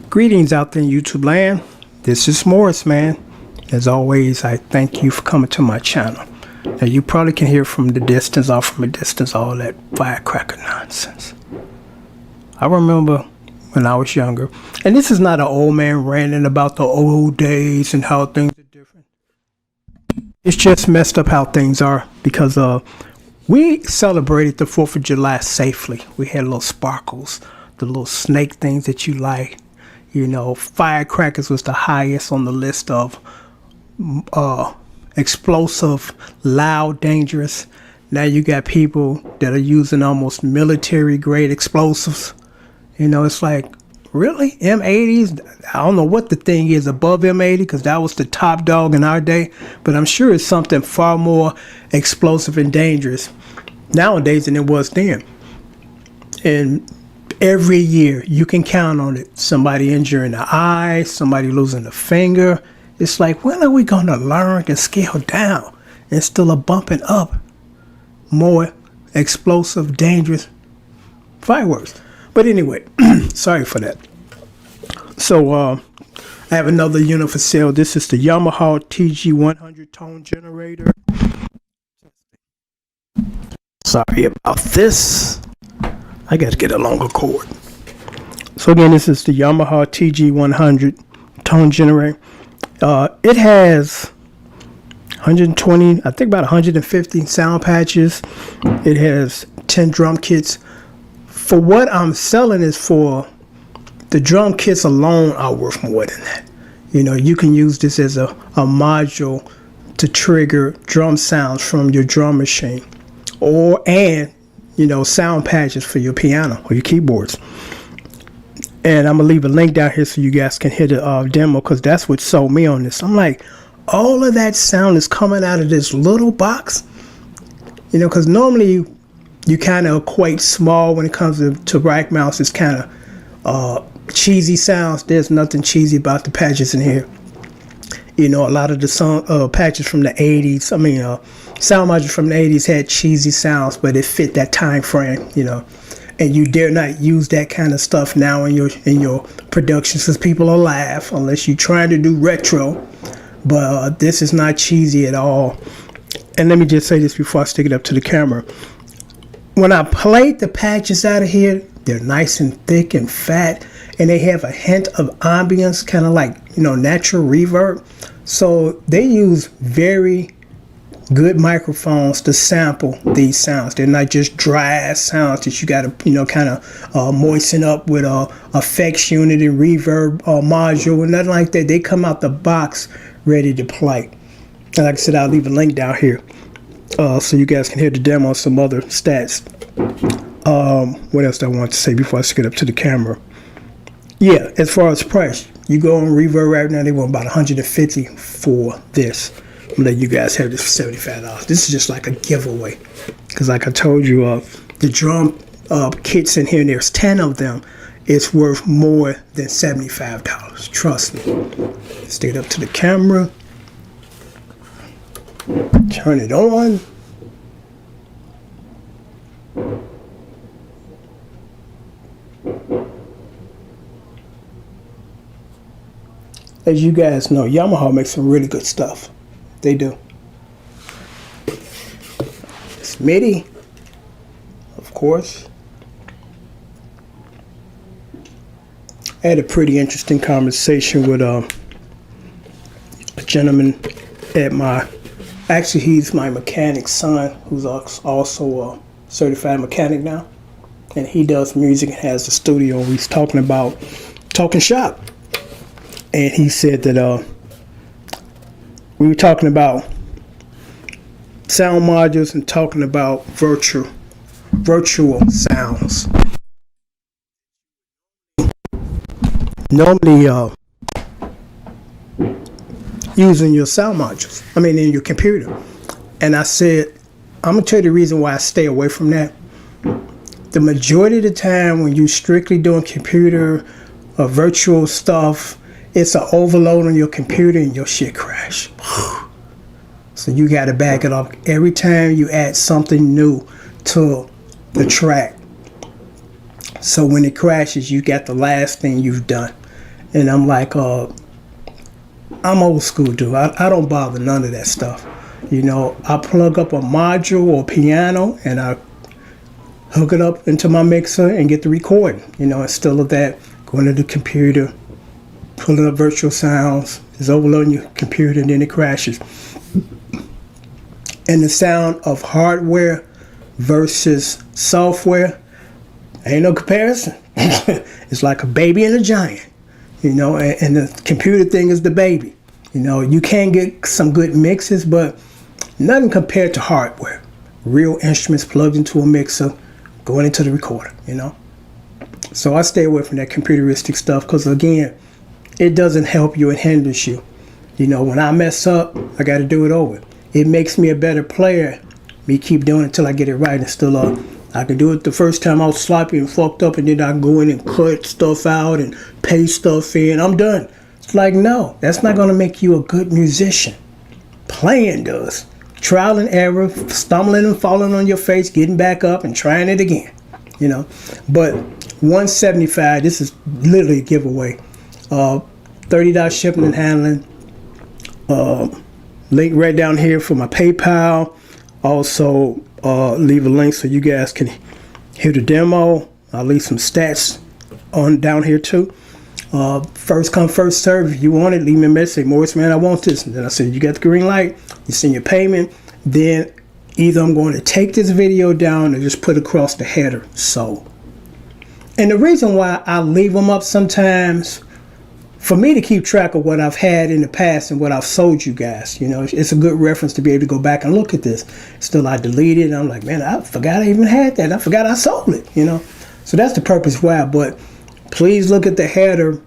Greetings out there in YouTube land. This is Morris, man. As always, I thank you for coming to my channel. Now, you probably can hear from the distance or from a distance all that firecracker nonsense. I remember when I was younger, and this is not an old man ranting about the old days and how things are different. It's just messed up how things are because we celebrated the 4th of July safely. We had little sparkles, the little snake things that you like. You know, firecrackers was the highest on the list of explosive, loud, dangerous. Now you got people that are using almost military grade explosives. You know, it's like, really? M80s? I don't know what the thing is above M80 because that was the top dog in our day. But I'm sure it's something far more explosive and dangerous nowadays than it was then. And every year you can count on it. Somebody injuring the eye, somebody losing a finger. It's like, when are we going to learn to scale down instead of bumping up more explosive, dangerous fireworks? But anyway, sorry for that. So I have another unit for sale. This is the Yamaha TG100 Tone generator. Sorry about this. I got to get a longer cord. So again, this is the Yamaha TG100 Tone generator. It has 120, I think about 150 sound patches. It has 10 drum kits. For what I'm selling is for the drum kits alone are worth more than that. You know, you can use this as a module to trigger drum sounds from your drum machine, and you know, sound patches for your piano or your keyboards. And I'm gonna leave a link down here so you guys can hit the demo, because that's what sold me on this. I'm like, all of that sound is coming out of this little box, you know, because normally you kind of equate small when it comes to rack mounts. It's kind of cheesy sounds. There's nothing cheesy about the patches in here. You know, a lot of the song patches from the 80s, sound modules from the 80s had cheesy sounds, but it fit that time frame, you know. And you dare not use that kind of stuff now in your productions, because people will laugh unless you're trying to do retro. But this is not cheesy at all. And let me just say this before I stick it up to the camera. When I played the patches out of here, they're nice and thick and fat, and they have a hint of ambience, kind of like, you know, natural reverb. So they use very good microphones to sample these sounds. They're not just dry ass sounds that you got to, you know, kind of moisten up with a effects unit and reverb module and nothing like that. They come out the box ready to play. And like I said, I'll leave a link down here so you guys can hear the demo and some other stats. What else do I want to say before I stick it up to the camera? Yeah, as far as price, you go on Reverb right now, they want about $150 for this. I'm gonna let you guys have this for $75. This is just like a giveaway, because like I told you, the drum kits in here, and there's 10 of them, it's worth more than $75. Trust me. Stick it up to the camera. Turn it on. As you guys know, Yamaha makes some really good stuff. They do. It's MIDI, of course. I had a pretty interesting conversation with a gentleman at actually he's my mechanic's son, who's also a certified mechanic now. And he does music and has a studio. He's talking shop. And he said that we were talking about sound modules and talking about virtual sounds. Normally using your sound modules, in your computer. And I said, I'm gonna tell you the reason why I stay away from that. The majority of the time when you're strictly doing computer or virtual stuff, it's an overload on your computer and your shit crash. So you got to back it up every time you add something new to the track. So when it crashes, you got the last thing you've done. And I'm like, I'm old school, dude. I don't bother none of that stuff. You know, I plug up a module or piano and I hook it up into my mixer and get the recording. You know, instead of that, going to the computer, pulling up virtual sounds, it's overloading your computer and then it crashes. And the sound of hardware versus software, ain't no comparison. It's like a baby and a giant, you know, and the computer thing is the baby. You know, you can get some good mixes, but nothing compared to hardware. Real instruments plugged into a mixer, going into the recorder, you know. So I stay away from that computeristic stuff because, again, it doesn't help you, it hinders you. You know, when I mess up, I got to do it over. It makes me a better player. Me keep doing it until I get it right and still I can do it the first time I was sloppy and fucked up, and then I can go in and cut stuff out and paste stuff in. I'm done. It's like, no, that's not going to make you a good musician. Playing does. Trial and error, stumbling and falling on your face, getting back up and trying it again. You know, but $175, this is literally a giveaway. $30 shipping and handling. Link right down here for my PayPal. Also, leave a link so you guys can hear the demo. I'll leave some stats on down here too. First come, first serve. If you want it, leave me a message. Say, Morris, man, I want this. And then I said, you got the green light. You send your payment. Then either I'm going to take this video down or just put across the header. So, and the reason why I leave them up sometimes, for me to keep track of what I've had in the past and what I've sold you guys, you know, it's a good reference to be able to go back and look at this. Still, I deleted it. And I'm like, man, I forgot I even had that. I forgot I sold it, you know. So that's the purpose why. But please look at the header.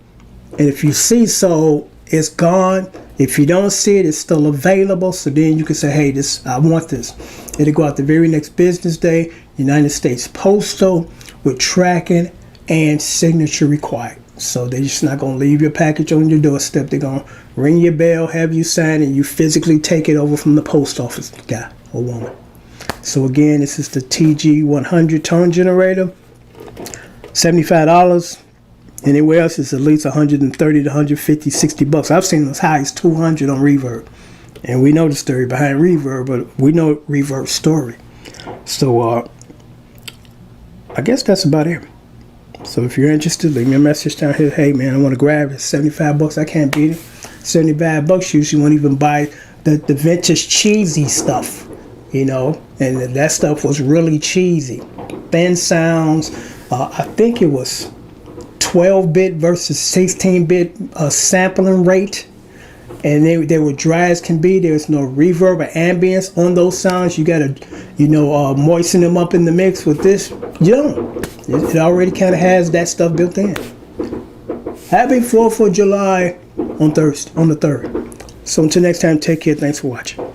And if you see sold, it's gone. If you don't see it, it's still available. So then you can say, hey, I want this. It'll go out the very next business day. United States Postal with tracking and signature required. So they're just not going to leave your package on your doorstep. They're going to ring your bell, have you sign, and you physically take it over from the post office guy or woman. So again, this is the TG100 Tone generator. $75. Anywhere else it's at least 130 to 150, 60 bucks. I've seen as high as 200 on Reverb. And we know the story behind Reverb, but we know Reverb's story. So I guess that's about it. So if you're interested, leave me a message down here. Hey man, I want to grab it. 75 bucks, I can't beat it. 75 bucks, you usually won't even buy the vintage cheesy stuff, you know. And that stuff was really cheesy. Thin sounds. I think it was 12-bit versus 16-bit sampling rate. And they were dry as can be. There's no reverb or ambience on those sounds. You gotta, you know, moisten them up in the mix. With this, you don't. It already kind of has that stuff built in. Happy 4th of July on the 3rd. So until next time, take care. Thanks for watching.